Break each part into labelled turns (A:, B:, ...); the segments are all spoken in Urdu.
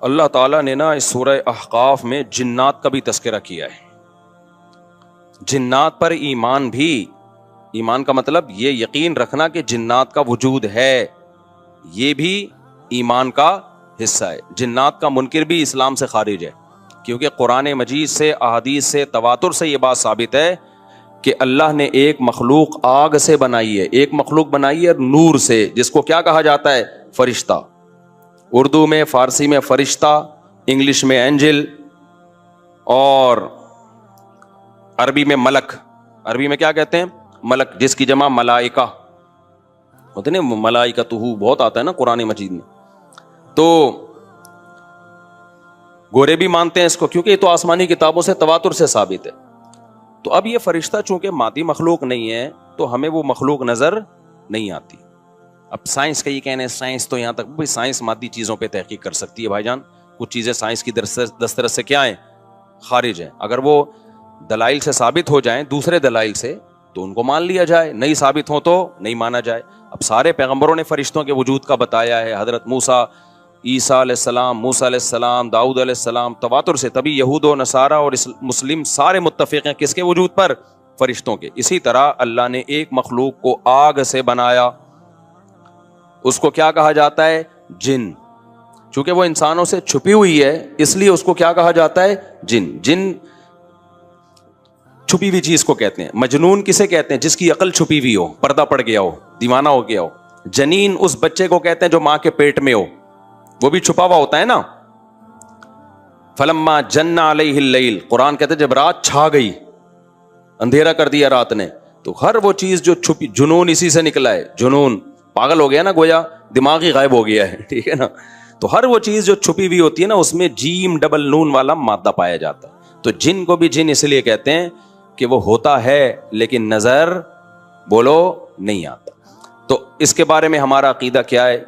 A: اللہ تعالیٰ نے نا اس سورہ احقاف میں جنات کا بھی تذکرہ کیا ہے. جنات پر ایمان بھی، ایمان کا مطلب یہ یقین رکھنا کہ جنات کا وجود ہے، یہ بھی ایمان کا حصہ ہے. جنات کا منکر بھی اسلام سے خارج ہے، کیونکہ قرآن مجید سے، احادیث سے، تواتر سے یہ بات ثابت ہے کہ اللہ نے ایک مخلوق آگ سے بنائی ہے، ایک مخلوق بنائی ہے نور سے، جس کو کیا کہا جاتا ہے؟ فرشتہ. اردو میں، فارسی میں فرشتہ، انگلش میں اینجل، اور عربی میں ملک. عربی میں کیا کہتے ہیں؟ ملک، جس کی جمع ملائکہ ہوتے ہیں. ملائکتہ بہت آتا ہے نا قرآن مجید میں. تو گورے بھی مانتے ہیں اس کو، کیونکہ یہ تو آسمانی کتابوں سے، تواتر سے ثابت ہے. تو اب یہ فرشتہ چونکہ مادی مخلوق نہیں ہے تو ہمیں وہ مخلوق نظر نہیں آتی. اب سائنس کا یہ کہنا ہے، سائنس تو یہاں تک، بھئی سائنس مادی چیزوں پہ تحقیق کر سکتی ہے بھائی جان. کچھ چیزیں سائنس کی دسترس سے کیا ہیں؟ خارج ہیں. اگر وہ دلائل سے ثابت ہو جائیں، دوسرے دلائل سے، تو ان کو مان لیا جائے، نہیں ثابت ہو تو نہیں مانا جائے. اب سارے پیغمبروں نے فرشتوں کے وجود کا بتایا ہے. حضرت موسیٰ، عیسیٰ علیہ السلام، موسیٰ علیہ السلام، داؤد علیہ السلام، تواتر سے. تبھی یہود و نصارہ اور مسلم سارے متفق ہیں کس کے وجود پر؟ فرشتوں کے. اسی طرح اللہ نے ایک مخلوق کو آگ سے بنایا، اس کو کیا کہا جاتا ہے؟ جن. چونکہ وہ انسانوں سے چھپی ہوئی ہے اس لیے اس کو کیا کہا جاتا ہے؟ جن. جن چھپی ہوئی چیز کو کہتے ہیں. مجنون کسے کہتے ہیں؟ جس کی عقل چھپی ہوئی ہو، پردہ پڑ گیا ہو، دیوانہ ہو گیا ہو. جنین اس بچے کو کہتے ہیں جو ماں کے پیٹ میں ہو، وہ بھی چھپا ہوا ہوتا ہے نا. فلما جن علیہ اللیل، قرآن کہتے ہیں جب رات چھا گئی، اندھیرا کر دیا رات نے، تو ہر وہ چیز جو چھپی، جنون اسی سے نکلا ہے. جنون پاگل ہو گیا نا، گویا دماغ ہی غائب ہو گیا ہے. ٹھیک ہے نا. تو ہر وہ چیز جو چھپی ہوئی ہوتی ہے نا، اس میں جیم ڈبل نون والا مادہ پایا جاتا ہے. تو جن کو بھی جن اس لیے کہتے ہیں کہ وہ ہوتا ہے لیکن نظر بولو نہیں آتا. تو اس کے بارے میں ہمارا عقیدہ کیا ہے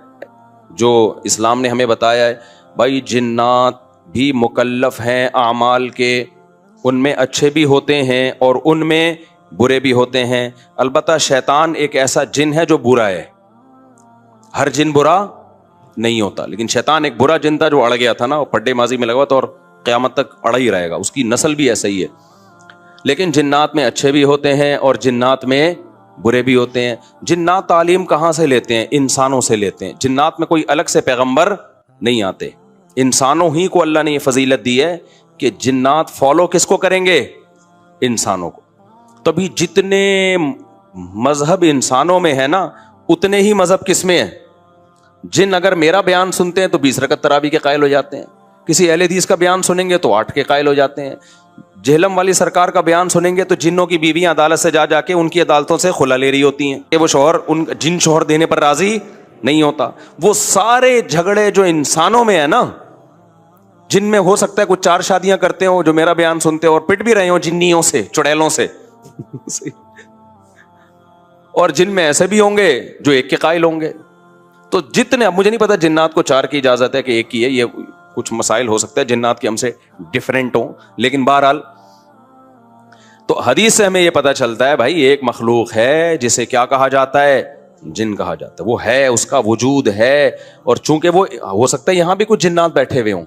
A: جو اسلام نے ہمیں بتایا ہے؟ بھائی جنات بھی مکلف ہیں اعمال کے، ان میں اچھے بھی ہوتے ہیں اور ان میں برے بھی ہوتے ہیں. البتہ شیطان ایک ایسا جن ہے جو برا ہے. ہر جن برا نہیں ہوتا، لیکن شیطان ایک برا جن تھا جو اڑ گیا تھا نا، وہ پڈے ماضی میں لگا تھا اور قیامت تک اڑا ہی رہے گا. اس کی نسل بھی ایسا ہی ہے. لیکن جنات میں اچھے بھی ہوتے ہیں اور جنات میں برے بھی ہوتے ہیں. جنات تعلیم کہاں سے لیتے ہیں؟ انسانوں سے لیتے ہیں. جنات میں کوئی الگ سے پیغمبر نہیں آتے. انسانوں ہی کو اللہ نے یہ فضیلت دی ہے کہ جنات فالو کس کو کریں گے؟ انسانوں کو. تبھی جتنے مذہب انسانوں میں ہے نا، اتنے ہی مذہب کس میں ہے؟ جن اگر میرا بیان سنتے ہیں تو 20 رکعت تراویح کے قائل ہو جاتے ہیں. کسی اہل حدیث کا بیان سنیں گے تو 8 کے قائل ہو جاتے ہیں. جہلم والی سرکار کا بیان سنیں گے تو جنوں کی بیویاں عدالت سے جا کے ان کی عدالتوں سے خلا لے رہی ہوتی ہیں کہ وہ شوہر ان جن شوہر دینے پر راضی نہیں ہوتا. وہ سارے جھگڑے جو انسانوں میں ہے نا، جن میں ہو سکتا ہے کچھ 4 شادیاں کرتے ہوں جو میرا بیان سنتے ہو اور پٹ بھی رہے ہوں جنیوں سے، چڑیلوں سے اور جن میں ایسے بھی ہوں گے جو 1 کے قائل ہوں گے. تو جتنے، اب مجھے نہیں پتا جنات کو 4 کی اجازت ہے کہ 1 کی ہے، یہ کچھ مسائل ہو سکتا ہے جنات کے ہم سے ڈیفرنٹ ہوں، لیکن بہرحال تو حدیث سے ہمیں یہ پتا چلتا ہے بھائی ایک مخلوق ہے جسے کیا کہا جاتا ہے؟ جن کہا جاتا ہے. وہ ہے، اس کا وجود ہے. اور چونکہ وہ ہو سکتا ہے یہاں بھی کچھ جنات بیٹھے ہوئے ہوں.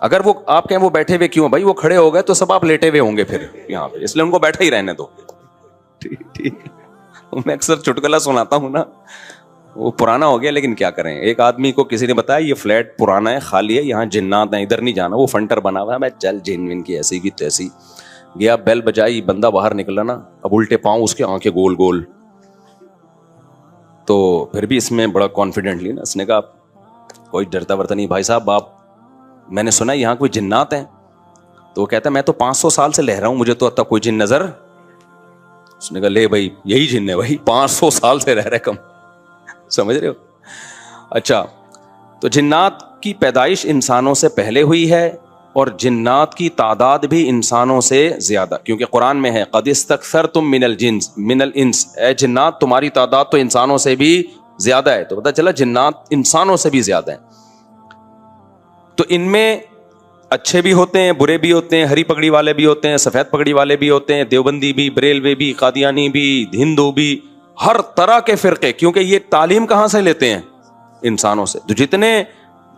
A: اگر وہ آپ کہیں وہ بیٹھے ہوئے کیوں؟ بھائی وہ کھڑے ہو گئے تو سب آپ لیٹے ہوئے ہوں گے پھر یہاں پہ، اس لیے ان کو بیٹھے ہی رہنے دو. ٹھیک. میں اکثر چٹکلا سناتا ہوں نا، وہ پرانا ہو گیا لیکن کیا کریں. ایک آدمی کو کسی نے بتایا یہ فلیٹ پرانا ہے، خالی ہے، یہاں جنات ہیں، ادھر نہیں جانا. وہ فنٹر بنا ہوا ہے. میں چل جن ون کی ایسی کی تیسی گیا، بیل بجائی، بندہ باہر نکلا نا، اب الٹے پاؤں اس کے آنکھیں گول گول. تو پھر بھی اس میں بڑا کانفیڈنٹلی نا اس نے کہا کوئی ڈرتا ورتا نہیں بھائی صاحب، آپ میں نے سنا یہاں کوئی جنات ہیں. تو وہ کہتا ہے میں تو 500 سال سے لہ رہا ہوں، مجھے تو اب تک کوئی جن نظر. اس نے کہا لے بھائی یہی جن ہے بھائی، 500 سال سے رہ رہے کم، سمجھ رہے ہو. اچھا، تو جنات کی پیدائش انسانوں سے پہلے ہوئی ہے اور جنات کی تعداد بھی انسانوں سے زیادہ، کیونکہ قرآن میں ہے قد استکثرتم من الانس، اے جنات تمہاری تعداد تو انسانوں سے بھی زیادہ ہے. تو پتہ چلا جنات انسانوں سے بھی زیادہ ہیں. تو ان میں اچھے بھی ہوتے ہیں، برے بھی ہوتے ہیں، ہری پگڑی والے بھی ہوتے ہیں، سفید پگڑی والے بھی ہوتے ہیں، دیوبندی بھی، بریلوی بھی، قادیانی بھی، ہندو بھی، ہر طرح کے فرقے. کیونکہ یہ تعلیم کہاں سے لیتے ہیں؟ انسانوں سے. تو جتنے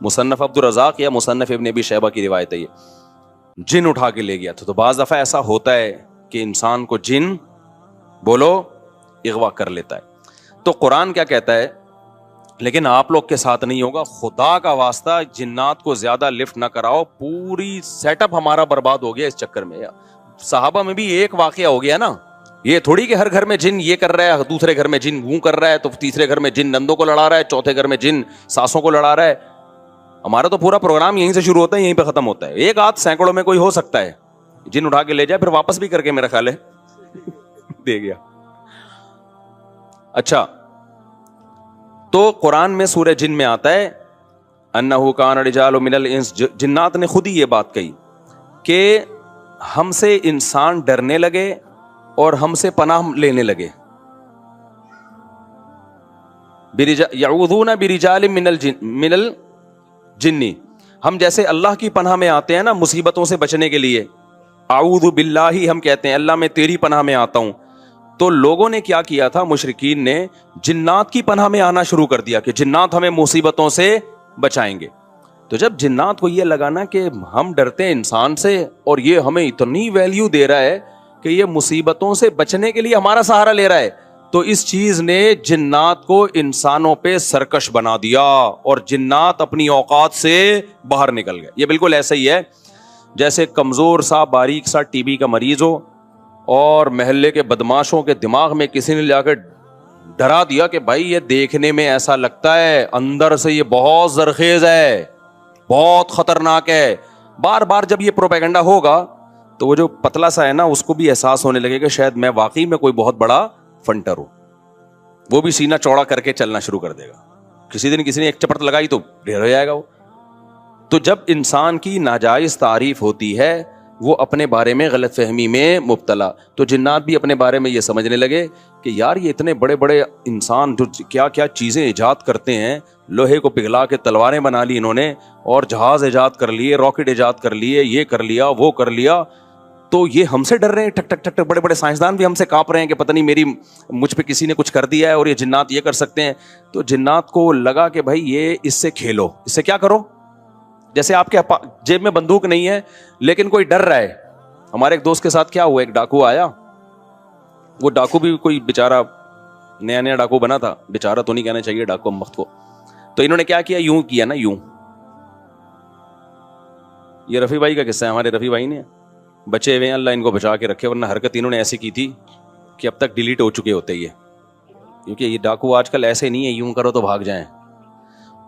A: مصنف عبد الرزاق یا مصنف ابن ابی شیبہ کی روایت ہے یہ. جن اٹھا کے لے گیا تھا. تو بعض دفعہ ایسا ہوتا ہے کہ انسان کو جن بولو اغوا کر لیتا ہے. تو قرآن کیا کہتا ہے, لیکن آپ لوگ کے ساتھ نہیں ہوگا, خدا کا واسطہ جنات کو زیادہ لفٹ نہ کراؤ, پوری سیٹ اپ ہمارا برباد ہو گیا اس چکر میں. صحابہ میں بھی ایک واقعہ ہو گیا نا, یہ تھوڑی کہ ہر گھر میں جن یہ کر رہا ہے, دوسرے گھر میں جن وہ کر رہا ہے, تو تیسرے گھر میں جن نندوں کو لڑا رہا ہے, چوتھے گھر میں جن ساسوں کو لڑا رہا ہے. ہمارا تو پورا پروگرام یہیں سے شروع ہوتا ہے, یہیں پہ ختم ہوتا ہے. ایک آدھ سینکڑوں میں کوئی ہو سکتا ہے جن اٹھا کے لے جائے, پھر واپس بھی کر کے میرا خیال ہے دے گیا. اچھا, تو قرآن میں سورہ جن میں آتا ہے انہ کان رجال من الانس, جنات نے خود ہی یہ بات کہی کہ ہم سے انسان ڈرنے لگے اور ہم سے پناہ لینے لگے. یعوذون برجال من الجن, ہم جیسے اللہ کی پناہ میں آتے ہیں نا مصیبتوں سے بچنے کے لیے, اعوذ باللہ ہم کہتے ہیں اللہ میں تیری پناہ میں آتا ہوں. تو لوگوں نے کیا کیا تھا, مشرکین نے جنات کی پناہ میں آنا شروع کر دیا کہ جنات ہمیں مصیبتوں سے بچائیں گے. تو جب جنات کو یہ لگا نا کہ ہم ڈرتے ہیں انسان سے اور یہ ہمیں اتنی ویلیو دے رہا ہے کہ یہ مصیبتوں سے بچنے کے لیے ہمارا سہارا لے رہا ہے, تو اس چیز نے جنات کو انسانوں پہ سرکش بنا دیا اور جنات اپنی اوقات سے باہر نکل گئے. یہ بالکل ایسا ہی ہے جیسے کمزور سا باریک سا ٹی بی کا مریض ہو اور محلے کے بدماشوں کے دماغ میں کسی نے جا کے ڈرا دیا کہ بھائی یہ دیکھنے میں ایسا لگتا ہے, اندر سے یہ بہت زرخیز ہے, بہت خطرناک ہے. بار بار جب یہ پروپیگنڈا ہوگا تو وہ جو پتلا سا ہے نا اس کو بھی احساس ہونے لگے کہ شاید میں واقعی میں کوئی بہت بڑا فنٹر ہوں, وہ بھی سینہ چوڑا کر کے چلنا شروع کر دے گا. کسی دن کسی نے ایک چپٹ لگائی تو ڈھیر ہو جائے گا وہ. تو جب انسان کی ناجائز تعریف ہوتی ہے وہ اپنے بارے میں غلط فہمی میں مبتلا, تو جنات بھی اپنے بارے میں یہ سمجھنے لگے کہ یار یہ اتنے بڑے بڑے انسان جو کیا کیا چیزیں ایجاد کرتے ہیں, لوہے کو پگھلا کے تلواریں بنا لی انہوں نے, اور جہاز ایجاد کر لیے, راکٹ ایجاد کر لیے, یہ کر لیا وہ کر لیا, تو یہ ہم سے ڈر رہے ہیں, ٹھک ٹھک ٹھک ٹھک. بڑے بڑے سائنسدان بھی ہم سے کانپ رہے ہیں کہ پتہ نہیں مجھ پہ کسی نے کچھ کر دیا ہے اور یہ جنات یہ کر سکتے ہیں. تو جنات کو لگا کہ بھائی یہ اس سے کھیلو, اس سے کیا کرو, جیسے آپ کے جیب میں بندوق نہیں ہے لیکن کوئی ڈر رہا ہے. ہمارے ایک دوست کے ساتھ کیا ہوا, ایک ڈاکو آیا, وہ ڈاکو بھی کوئی بیچارہ نیا نیا ڈاکو بنا تھا, بیچارہ تو نہیں کہنا چاہیے ڈاکو وقت کو. تو انہوں نے کیا کیا, یوں کیا نا, یوں. یہ رفیع بھائی کا قصہ ہے, ہمارے رفیع بھائی نے بچے ہوئے ہیں, اللہ ان کو بچا کے رکھے, ورنہ حرکت انہوں نے ایسی کی تھی کہ اب تک ڈیلیٹ ہو چکے ہوتے یہ, کیونکہ یہ ڈاکو آج کل ایسے نہیں ہے یوں کرو تو بھاگ جائیں.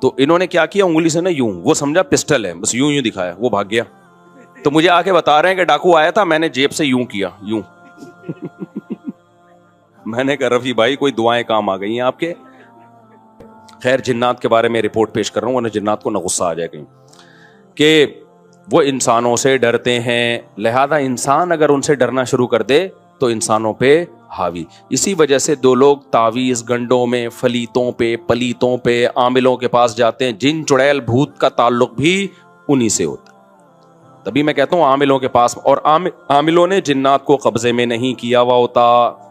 A: تو انہوں نے کیا کیا, انگلی سے نا یوں, وہ سمجھا پسٹل ہے, بس یوں دکھایا, وہ بھاگ گیا. تو مجھے آ کے بتا رہے ہیں کہ ڈاکو آیا تھا, میں نے جیب سے یوں کیا, یوں. میں نے کہا رفیع بھائی کوئی دعائیں کام آ گئی ہیں آپ کے. خیر جنات کے بارے میں رپورٹ پیش کر رہا ہوں ورنہ جنات کو نہ غصہ آ جائے کہیں, کہ وہ انسانوں سے ڈرتے ہیں, لہذا انسان اگر ان سے ڈرنا شروع کر دے تو انسانوں پہ حاوی. اسی وجہ سے دو لوگ تعویذ گنڈوں میں, فلیتوں پہ, پلیتوں پہ, عاملوں کے پاس جاتے ہیں. جن چڑیل بھوت کا تعلق بھی انہی سے ہوتا. تبھی میں کہتا ہوں عاملوں کے پاس, اور عاملوں نے جنات کو قبضے میں نہیں کیا ہوا ہوتا.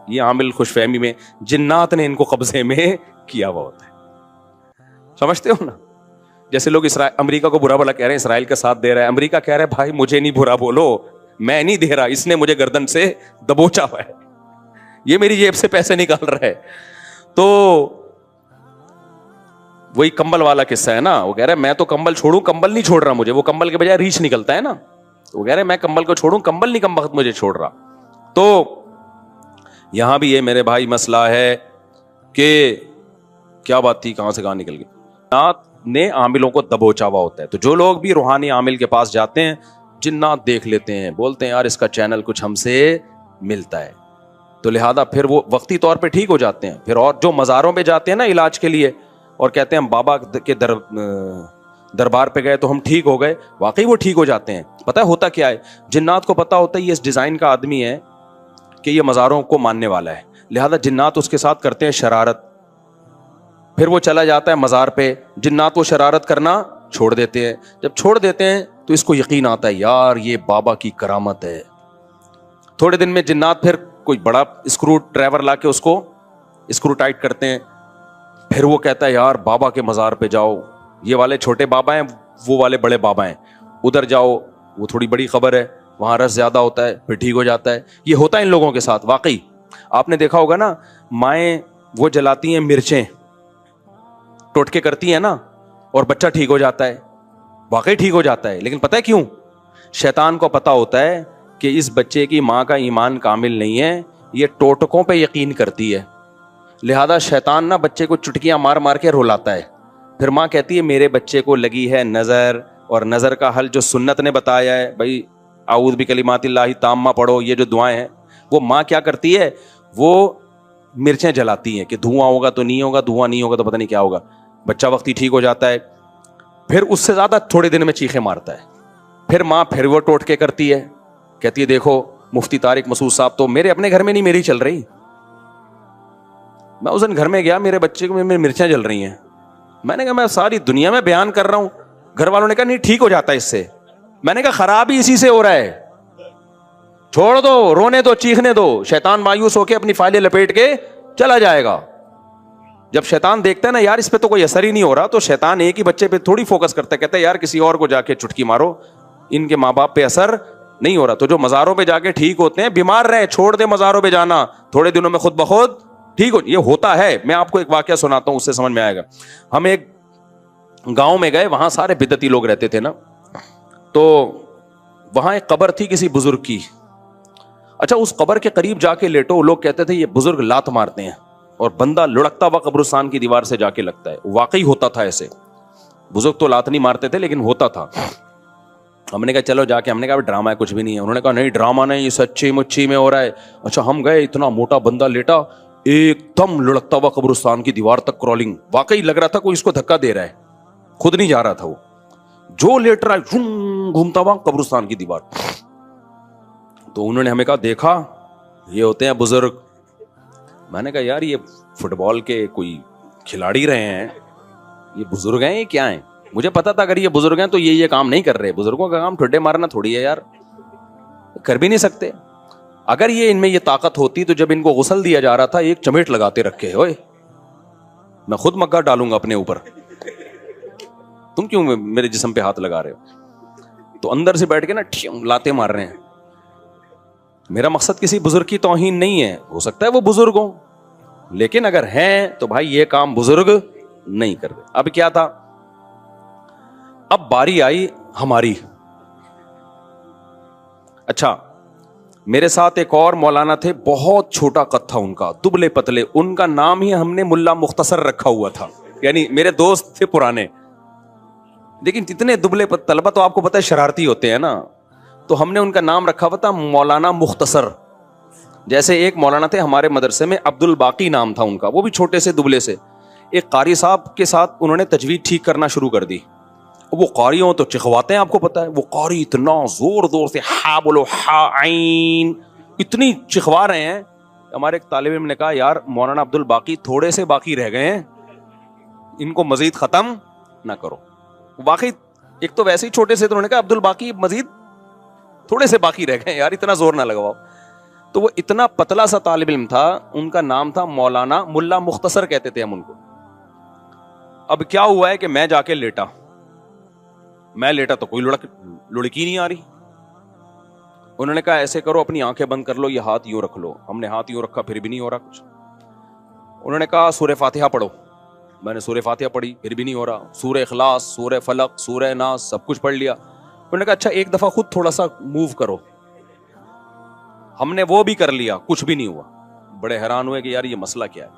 A: یہ عامل خوش فہمی میں, جنات نے ان کو قبضے میں کیا ہوا ہوتا ہے. سمجھتے ہو نا, جیسے لوگ امریکہ کو برا بھلا کہہ رہے ہیں, اسرائیل کا ساتھ دے رہا ہے, امریکہ کہہ رہا ہے بھائی مجھے نہیں برا بولو, میں نہیں دے رہا, اس نے مجھے گردن سے دبوچا ہوا ہے, یہ میری جیب سے پیسے نکال رہا ہے. تو وہی کمبل والا قصہ ہے نا, وہ کہہ رہا ہے میں تو کمبل چھوڑوں, کمبل نہیں چھوڑ رہا مجھے, وہ کمبل کے بجائے ریچھ نکلتا ہے نا, وہ کہہ رہے میں کمبل کو چھوڑوں, کمبل نہیں کم وقت مجھے چھوڑ رہا. تو یہاں بھی یہ میرے بھائی مسئلہ ہے کہ کیا بات تھی, کہاں سے کہاں نکل گئی. جنات نے عاملوں کو دبوچا ہوا ہوتا ہے. تو جو لوگ بھی روحانی عامل کے پاس جاتے ہیں, جنات دیکھ لیتے ہیں, بولتے ہیں یار اس کا چینل کچھ ہم سے ملتا ہے, تو لہذا پھر وہ وقتی طور پہ ٹھیک ہو جاتے ہیں. پھر اور جو مزاروں پہ جاتے ہیں نا علاج کے لیے اور کہتے ہیں ہم بابا کے دربار پہ گئے تو ہم ٹھیک ہو گئے, واقعی وہ ٹھیک ہو جاتے ہیں. پتہ ہے ہوتا کیا ہے, جنات کو پتہ ہوتا ہے یہ اس ڈیزائن کا آدمی ہے کہ یہ مزاروں کو ماننے والا ہے, لہذا جنات اس کے ساتھ کرتے ہیں شرارت. پھر وہ چلا جاتا ہے مزار پہ, جنات وہ شرارت کرنا چھوڑ دیتے ہیں. جب چھوڑ دیتے ہیں تو اس کو یقین آتا ہے یار یہ بابا کی کرامت ہے. تھوڑے دن میں جنات پھر کوئی بڑا اسکرو ڈرائیور لا کے اس کو اسکرو ٹائٹ کرتے ہیں. پھر وہ کہتا ہے یار بابا کے مزار پہ جاؤ, یہ والے چھوٹے بابا ہیں, وہ والے بڑے بابا ہیں, ادھر جاؤ وہ تھوڑی بڑی خبر ہے, وہاں رس زیادہ ہوتا ہے پھر ٹھیک ہو جاتا ہے. یہ ہوتا ہے ان لوگوں کے ساتھ. واقعی آپ نے دیکھا ہوگا نا, مائیں وہ جلاتی ہیں مرچیں, ٹوٹکے کرتی ہیں نا, اور بچہ ٹھیک ہو جاتا ہے, واقعی ٹھیک ہو جاتا ہے. لیکن پتہ ہے کیوں؟ شیطان کو پتا ہوتا ہے کہ اس بچے کی ماں کا ایمان کامل نہیں ہے, یہ ٹوٹکوں پہ یقین کرتی ہے, لہذا شیطان نا بچے کو چٹکیاں مار مار کے رلاتا ہے. پھر ماں کہتی ہے میرے بچے کو لگی ہے نظر, اور نظر کا حل جو سنت نے بتایا ہے بھائی اعوذ بکلمات اللہ تامہ پڑھو, یہ جو دعائیں ہیں, وہ ماں کیا کرتی ہے, وہ مرچیں جلاتی ہیں کہ دھواں ہوگا تو نہیں ہوگا, دھواں نہیں ہوگا تو پتہ نہیں کیا ہوگا. بچہ وقتی ٹھیک ہو جاتا ہے, پھر اس سے زیادہ تھوڑے دن میں چیخیں مارتا ہے. پھر ماں پھر وہ ٹوٹکے کرتی ہے, کہتی ہے دیکھو مفتی طارق مسعود صاحب تو میرے اپنے گھر میں نہیں میری چل رہی, میں اس دن گھر میں گیا میرے بچے کو میری مرچیں جل رہی ہیں, میں نے کہا میں ساری دنیا میں بیان کر رہا ہوں. گھر والوں نے کہا نہیں ٹھیک ہو جاتا ہے اس سے. میں نے کہا خراب ہی اسی سے ہو رہا ہے, چھوڑ دو, رونے دو, چیخنے دو, شیطان مایوس ہو کے اپنی فائلیں لپیٹ کے چلا جائے گا. جب شیطان دیکھتا ہے نا یار اس پہ تو کوئی اثر ہی نہیں ہو رہا, تو شیطان ایک ہی بچے پہ تھوڑی فوکس کرتا ہے, کہتا ہے یار کسی اور کو جا کے چٹکی مارو, ان کے ماں باپ پہ اثر نہیں ہو رہا. تو جو مزاروں پہ جا کے ٹھیک ہوتے ہیں, بیمار رہے چھوڑ دے مزاروں پہ جانا, تھوڑے دنوں میں خود بخود ٹھیک ہو. یہ ہوتا ہے. میں آپ کو ایک واقعہ سناتا ہوں, اس سے سمجھ میں آئے گا. ہم ایک گاؤں میں گئے, وہاں سارے بدعتی لوگ رہتے تھے نا, تو وہاں ایک قبر تھی کسی بزرگ کی. اچھا اس قبر کے قریب جا کے لیٹو, لوگ کہتے تھے یہ بزرگ لات مارتے ہیں, اور بندہ لڑکتا ہوا قبرستان کی دیوار سے جا کے لگتا ہے. واقعی ہوتا تھا ایسے, بزرگ تو لات نہیں مارتے تھے لیکن ہوتا تھا. ہم نے کہا چلو جا کے, ہم نے کہا ڈرامہ ہے کچھ بھی نہیں ہے. انہوں نے کہا نہیں ڈرامہ نہیں, یہ سچی مچی میں ہو رہا ہے. اچھا ہم گئے, اتنا موٹا بندہ لیٹا, ایک دم لڑکتا ہوا قبرستان کی دیوار تک کرالنگ, واقعی لگ رہا تھا کوئی اس کو دھکا دے رہا ہے, خود نہیں جا رہا تھا وہ, جو لیٹ رہا ہے گھومتا ہوا قبرستان کی دیوار. تو انہوں نے ہمیں کہا دیکھا یہ ہوتے ہیں بزرگ. میں نے کہا یار یہ فٹ بال کے کوئی کھلاڑی رہے ہیں, یہ بزرگ ہیں یہ کیا ہیں؟ مجھے پتا تھا اگر یہ بزرگ ہیں تو یہ کام نہیں کر رہے. بزرگوں کا کام ٹھڈے مارنا تھوڑی ہے یار, کر بھی نہیں سکتے. اگر یہ ان میں یہ طاقت ہوتی تو جب ان کو غسل دیا جا رہا تھا ایک چمیٹ لگاتے رکھے, اوئے میں خود مگا ڈالوں گا اپنے اوپر, تم کیوں میرے جسم پہ ہاتھ لگا رہے ہو؟ تو اندر سے بیٹھ کے نا لاتے مار رہے ہیں. میرا مقصد کسی بزرگ کی توہین نہیں ہے, ہو سکتا ہے وہ بزرگ ہوں, لیکن اگر ہیں تو بھائی یہ کام بزرگ نہیں کر رہے. اب کیا تھا, اب باری آئی ہماری. اچھا میرے ساتھ ایک اور مولانا تھے, بہت چھوٹا قد تھا ان کا, دبلے پتلے, ان کا نام ہی ہم نے ملا مختصر رکھا ہوا تھا, یعنی میرے دوست تھے پرانے. لیکن اتنے دبلے طلبہ تو آپ کو پتہ ہے شرارتی ہوتے ہیں نا, تو ہم نے ان کا نام رکھا ہوا تھا مولانا مختصر. جیسے ایک مولانا تھے ہمارے مدرسے میں, عبد الباقی نام تھا ان کا, وہ بھی چھوٹے سے دبلے سے. ایک قاری صاحب کے ساتھ انہوں نے تجوید ٹھیک کرنا شروع کر دی. وہ قاری ہوں تو چخواتے ہیں, آپ کو پتا ہے وہ قاری اتنا زور زور سے ہا بولو ہا عین اتنی چخوا رہے ہیں. ہمارے ایک طالب علم نے کہا یار مولانا عبد الباقی تھوڑے سے باقی رہ گئے ہیں, ان کو مزید ختم نہ کرو. واقعی ایک تو ویسے ہی چھوٹے سے, تو انہوں نے کہا عبد الباقی مزید تھوڑے سے باقی رہ گئے یار, اتنا زور نہ لگواؤ. تو وہ اتنا پتلا سا طالب علم تھا, ان کا نام تھا مولانا ملا مختصر کہتے تھے ہم ان کو. اب کیا ہوا ہے کہ میں جا کے لیٹا تو کوئی لڑکی نہیں آ رہی. انہوں نے کہا ایسے کرو اپنی آنکھیں بند کر لو, یہ ہاتھ یوں رکھ لو. ہم نے ہاتھ یوں رکھا, پھر بھی نہیں ہو رہا کچھ. انہوں نے کہا سورہ فاتحہ پڑھو. میں نے سورہ فاتحہ پڑھی, پھر بھی نہیں ہو رہا. سورہ اخلاص, سورہ فلق, سورہ ناس سب کچھ پڑھ لیا. انہوں نے کہا اچھا ایک دفعہ خود تھوڑا سا موو کرو. ہم نے وہ بھی کر لیا, کچھ بھی نہیں ہوا. بڑے حیران ہوئے کہ یار یہ مسئلہ کیا ہے.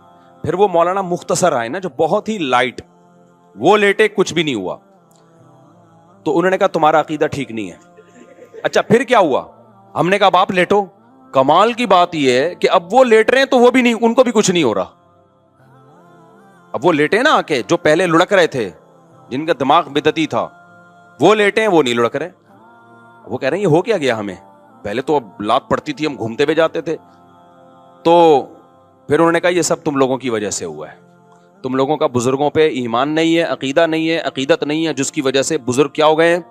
A: پھر وہ مولانا مختصر آئے نا, جو بہت ہی لائٹ, وہ لیٹے, کچھ بھی نہیں ہوا. تو انہوں نے کہا تمہارا عقیدہ ٹھیک نہیں ہے. اچھا پھر کیا ہوا؟ ہم نے کہا اب آپ لیٹو. کمال کی بات یہ ہے کہ اب وہ لیٹ رہے ہیں تو وہ بھی نہیں, ان کو بھی کچھ نہیں ہو رہا. اب وہ لیٹے نا آ کے, جو پہلے لڑک رہے تھے, جن کا دماغ بدعتی تھا, وہ لیٹے ہیں, وہ نہیں لڑک رہے. وہ کہہ رہے ہیں یہ ہو کیا گیا ہمیں, پہلے تو اب لات پڑتی تھی, ہم گھومتے ہوئے جاتے تھے. تو پھر انہوں نے کہا یہ سب تم لوگوں کی وجہ سے ہوا ہے. تم لوگوں کا بزرگوں پہ ایمان نہیں ہے, عقیدہ نہیں ہے, عقیدت نہیں ہے, جس کی وجہ سے بزرگ کیا ہو گئے ہیں,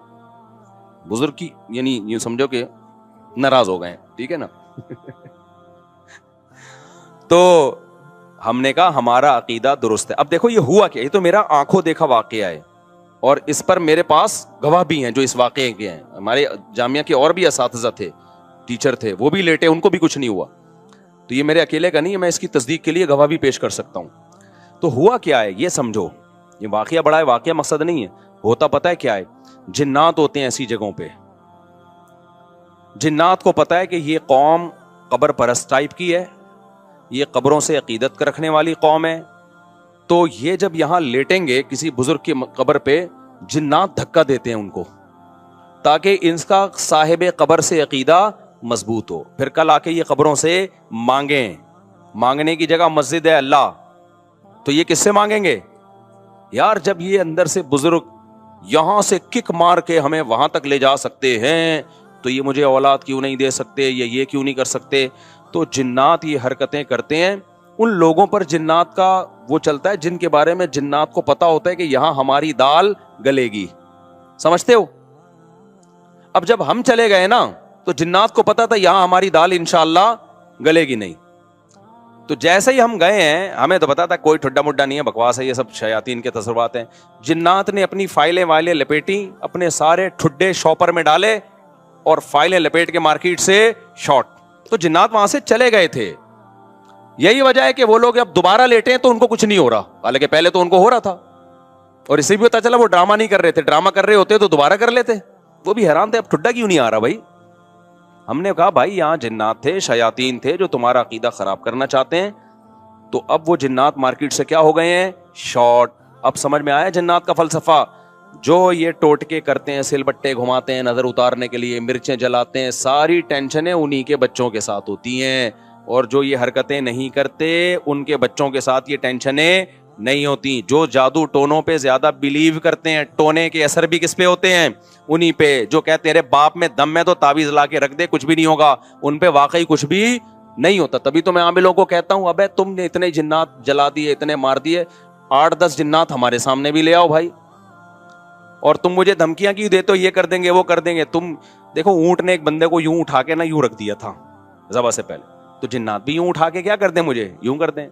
A: بزرگ کی یعنی یہ سمجھو کہ ناراض ہو گئے ہیں. ٹھیک ہے نا. تو ہم نے کہا ہمارا عقیدہ درست ہے. اب دیکھو یہ ہوا کیا, یہ تو میرا آنکھوں دیکھا واقعہ ہے. اور اس پر میرے پاس گواہ بھی ہیں جو اس واقعے کے ہیں. ہمارے جامعہ کے اور بھی اساتذہ تھے, ٹیچر تھے, وہ بھی لیٹے, ان کو بھی کچھ نہیں ہوا. تو یہ میرے اکیلے کا نہیں ہے, میں اس کی تصدیق کے لیے گواہ بھی پیش کر سکتا ہوں. تو ہوا کیا ہے یہ سمجھو, یہ واقعہ بڑا ہے, واقعہ مقصد نہیں ہے. ہوتا پتہ ہے کیا ہے, جنات ہوتے ہیں ایسی جگہوں پہ. جنات کو پتہ ہے کہ یہ قوم قبر پرست ٹائپ کی ہے, یہ قبروں سے عقیدت رکھنے والی قوم ہے. تو یہ جب یہاں لیٹیں گے کسی بزرگ کی قبر پہ, جنات دھکا دیتے ہیں ان کو تاکہ ان کا صاحب قبر سے عقیدہ مضبوط ہو. پھر کل آ کے یہ قبروں سے مانگیں. مانگنے کی جگہ مسجد ہے اللہ, تو یہ کس سے مانگیں گے یار؟ جب یہ اندر سے بزرگ یہاں سے کک مار کے ہمیں وہاں تک لے جا سکتے ہیں تو یہ مجھے اولاد کیوں نہیں دے سکتے, یا یہ کیوں نہیں کر سکتے؟ تو جنات یہ حرکتیں کرتے ہیں. ان لوگوں پر جنات کا وہ چلتا ہے جن کے بارے میں جنات کو پتا ہوتا ہے کہ یہاں ہماری دال گلے گی. سمجھتے ہو؟ اب جب ہم چلے گئے نا تو جنات کو پتا تھا یہاں ہماری دال انشاءاللہ گلے گی نہیں. تو جیسے ہی ہم گئے ہیں, ہمیں تو پتا تھا کوئی ٹھڈا مڈا نہیں ہے, بکواس ہے, یہ سب شیاطین کے تصورات ہیں. جنات نے اپنی فائلیں وائلیں لپیٹی, اپنے سارے ٹھڈے شاپر میں ڈالے اور فائلیں لپیٹ کے مارکیٹ سے شارٹ. تو جنات وہاں سے چلے گئے تھے. یہی وجہ ہے کہ وہ لوگ اب دوبارہ لیٹے تو ان کو کچھ نہیں ہو رہا, حالانکہ پہلے تو ان کو ہو رہا تھا. اور اسے بھی پتا چلا وہ ڈرامہ نہیں کر رہے تھے, ڈرامہ کر رہے ہوتے تو دوبارہ کر لیتے. وہ بھی حیران تھے اب ٹھڈا کیوں نہیں آ رہا بھائی. ہم نے کہا بھائی یہاں جنات تھے, شیاطین تھے جو تمہارا عقیدہ خراب کرنا چاہتے ہیں. تو اب وہ جنات مارکیٹ سے کیا ہو گئے ہیں؟ شارٹ. اب سمجھ میں آیا جنات کا فلسفہ. جو یہ ٹوٹکے کرتے ہیں, سل بٹے گھماتے ہیں نظر اتارنے کے لیے, مرچیں جلاتے ہیں, ساری ٹینشنیں انہی کے بچوں کے ساتھ ہوتی ہیں. اور جو یہ حرکتیں نہیں کرتے ان کے بچوں کے ساتھ یہ ٹینشنیں نہیں ہوتی. جو جادو ٹونوں پہ زیادہ بلیو کرتے ہیں, ٹونے کے اثر بھی کس پہ ہوتے ہیں؟ انہی پہ. جو کہتے ہیں ارے باپ میں دم ہے تو تعویذ لا کے رکھ دے کچھ بھی نہیں ہوگا, ان پہ واقعی کچھ بھی نہیں ہوتا. تبھی تو میں عاملوں کو کہتا ہوں ابے تم نے اتنے جنات جلا دیے, اتنے مار دیے, 8-10 جنات ہمارے سامنے بھی لے آؤ بھائی. اور تم مجھے دھمکیاں کیوں دیتے ہو, یہ کر دیں گے وہ کر دیں گے. تم دیکھو اونٹ نے ایک بندے کو یوں اٹھا کے نا یوں رکھ دیا تھا ذبح سے پہلے, تو جنات بھی یوں اٹھا کے کیا کر دیں, مجھے یوں کر دیں.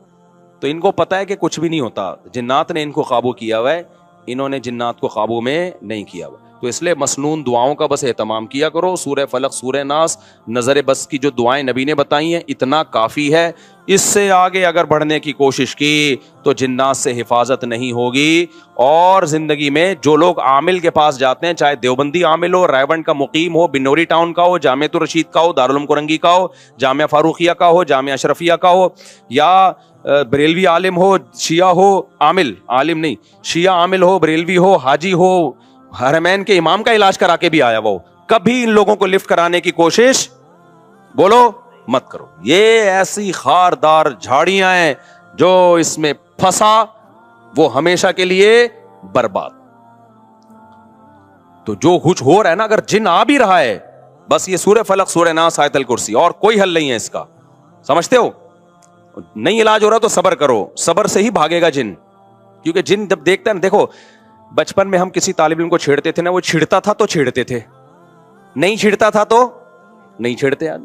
A: تو ان کو پتا ہے کہ کچھ بھی نہیں ہوتا, جنات نے ان کو قابو کیا ہوا ہے, انہوں نے جنات کو قابو میں نہیں کیا ہوا. تو اس لیے مسنون دعاؤں کا بس اہتمام کیا کرو. سورہ فلق, سورہ ناس, نظر بس کی جو دعائیں نبی نے بتائی ہیں اتنا کافی ہے. اس سے آگے اگر بڑھنے کی کوشش کی تو جنات سے حفاظت نہیں ہوگی. اور زندگی میں جو لوگ عامل کے پاس جاتے ہیں, چاہے دیوبندی عامل ہو, رائے کا مقیم ہو, بنوری ٹاؤن کا ہو, جامعۃ الرشید کا ہو, دارالعلوم کرنگی کا ہو, جامعہ فاروقیہ کا ہو, جامعہ اشرفیہ کا ہو, یا بریلوی عالم ہو, شیعہ ہو, عامل عالم نہیں, شیعہ عامل ہو, بریلوی ہو, حاجی ہو, حرمین کے امام کا علاج کرا کے بھی آیا وہ, کبھی ان لوگوں کو لفٹ کرانے کی کوشش بولو مت کرو. یہ ایسی خاردار جھاڑیاں ہیں جو اس میں پھنسا وہ ہمیشہ کے لیے برباد. تو جو کچھ ہو رہا ہے نا, اگر جن آ بھی رہا ہے, بس یہ سورہ فلق, سورہ ناس, آیت الکرسی, اور کوئی حل نہیں ہے اس کا. سمجھتے ہو؟ نہیں علاج ہو رہا تو صبر کرو, صبر سے ہی بھاگے گا جن. کیونکہ جن جب دیکھتا ہے نا, دیکھو بچپن میں ہم کسی طالب علم کو چھیڑتے تھے نا, وہ چھڑتا تھا تو چھیڑتے تھے, نہیں چھڑتا تھا تو نہیں چھیڑتے یار.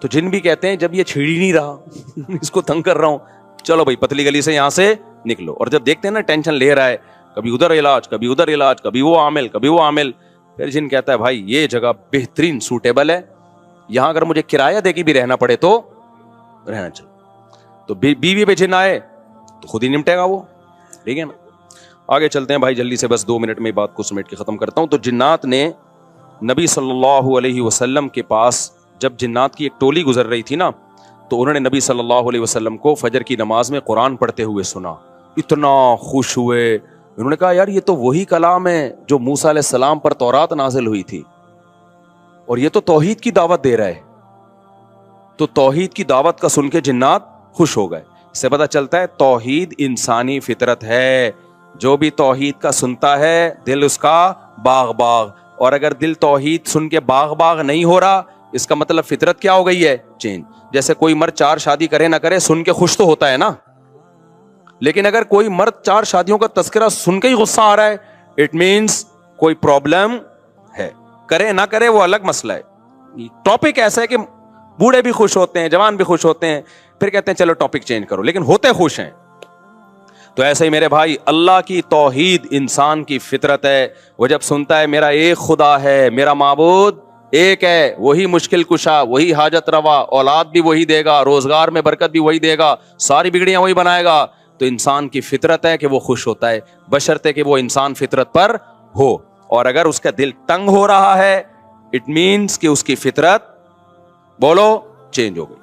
A: تو جن بھی کہتے ہیں جب یہ چھیڑ ہی نہیں رہا اس کو تنگ کر رہا ہوں, چلو بھائی پتلی گلی سے یہاں سے نکلو. اور جب دیکھتے ہیں نا ٹینشن لے رہا ہے, کبھی ادھر علاج, کبھی ادھر علاج, کبھی وہ عامل, کبھی وہ عامل, پھر جن کہتا ہے بھائی یہ جگہ بہترین سوٹیبل ہے, یہاں اگر مجھے کرایہ دے کے بھی رہنا پڑے تو رہنا چاہیے. تو بیوی پہ جن آئے تو خود ہی نمٹے گا وہ. ٹھیک ہے نا, آگے چلتے ہیں بھائی جلدی سے, بس 2 منٹ میں بات کو سمیٹ کے ختم کرتا ہوں. تو جنات نے نبی صلی اللہ علیہ وسلم کے پاس, جب جنات کی ایک ٹولی گزر رہی تھی نا, تو انہوں نے نبی صلی اللہ علیہ وسلم کو فجر کی نماز میں قرآن پڑھتے ہوئے سنا. اتنا خوش ہوئے, انہوں نے کہا یار یہ تو وہی کلام ہے جو موسیٰ علیہ السلام پر تورات نازل ہوئی تھی, اور یہ تو توحید کی دعوت دے رہا ہے. تو توحید کی دعوت کا سن کے جنات خوش ہو گئے. اس سے پتہ چلتا ہے توحید انسانی فطرت ہے, جو بھی توحید کا سنتا ہے دل اس کا باغ باغ. اور اگر دل توحید سن کے باغ باغ نہیں ہو رہا, اس کا مطلب فطرت کیا ہو گئی ہے؟ چینج. جیسے کوئی مرد 4 شادی کرے نہ کرے, سن کے خوش تو ہوتا ہے نا, لیکن اگر کوئی مرد 4 شادیوں کا تذکرہ سن کے ہی غصہ آ رہا ہے, اٹ مینس کوئی پرابلم ہے. کرے نہ کرے وہ الگ مسئلہ ہے. ٹاپک ایسا ہے کہ بوڑھے بھی خوش ہوتے ہیں, جوان بھی خوش ہوتے ہیں, پھر کہتے ہیں چلو ٹاپک چینج کرو, لیکن ہوتے خوش ہیں. تو ایسے ہی میرے بھائی اللہ کی توحید انسان کی فطرت ہے. وہ جب سنتا ہے میرا ایک خدا ہے, میرا معبود ایک ہے, وہی مشکل کشا, وہی حاجت روا, اولاد بھی وہی دے گا, روزگار میں برکت بھی وہی دے گا, ساری بگڑیاں وہی بنائے گا, تو انسان کی فطرت ہے کہ وہ خوش ہوتا ہے, بشرطے کہ وہ انسان فطرت پر ہو. اور اگر اس کا دل تنگ ہو رہا ہے, اٹ مینس کہ اس کی فطرت بولو چینج ہو گئی.